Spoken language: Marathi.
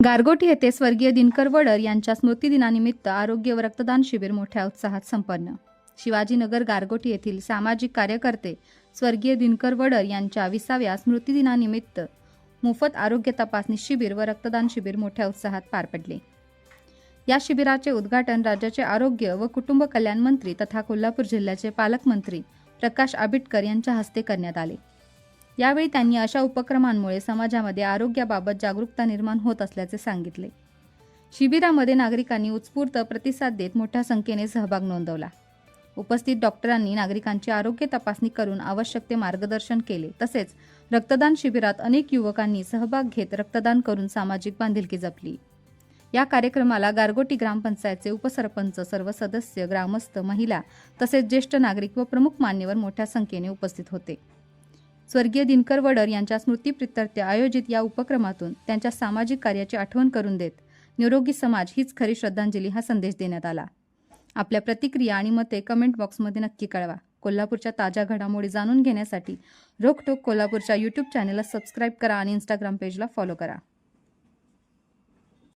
गारगोटी येथे स्वर्गीय दिनकर वडर यांच्या स्मृतिदिनानिमित्त आरोग्य व रक्तदान शिबिर मोठ्या उत्साहात संपन्न. शिवाजीनगर गारगोटी येथील सामाजिक कार्यकर्ते स्वर्गीय दिनकर वडर यांच्या 20व्या स्मृतिदिनानिमित्त मोफत आरोग्य तपासणी शिबिर व रक्तदान शिबिर मोठ्या उत्साहात पार पडले. या शिबिराचे उद्घाटन राज्याचे आरोग्य व कुटुंब कल्याण मंत्री तथा कोल्हापूर जिल्ह्याचे पालकमंत्री प्रकाश आंबेडकर यांच्या हस्ते करण्यात आले. यावेळी त्यांनी अशा उपक्रमांमुळे समाजामध्ये आरोग्याबाबत जागरूकता निर्माण होत असल्याचे सांगितले. शिबिरामध्ये नागरिकांनी उत्स्फूर्त प्रतिसाद देत मोठ्या संख्येने सहभाग नोंदवला. उपस्थित डॉक्टरांनी नागरिकांची आरोग्य तपासणी करून आवश्यक ते मार्गदर्शन केले. तसेच रक्तदान शिबिरात अनेक युवकांनी सहभाग घेत रक्तदान करून सामाजिक बांधिलकी जपली. या कार्यक्रमाला गारगोटी ग्रामपंचायतचे उपसरपंच, सर्व सदस्य, ग्रामस्थ, महिला तसेच ज्येष्ठ नागरिक व प्रमुख मान्यवर मोठ्या संख्येने उपस्थित होते. स्वर्गीय दिनकर वडर यांच्या स्मृतीप्रित्यर्थ आयोजित या उपक्रमातून त्यांच्या सामाजिक कार्याची आठवण करून देत निरोगी समाज हीच खरी श्रद्धांजली हा संदेश देण्यात आला. आपल्या प्रतिक्रिया आणि मते कमेंट बॉक्समध्ये नक्की कळवा. कोल्हापूरच्या ताज्या घडामोडी जाणून घेण्यासाठी रोखठोक कोल्हापूरच्या YouTube चॅनलला सबस्क्राईब करा आणि Instagram पेजला फॉलो करा.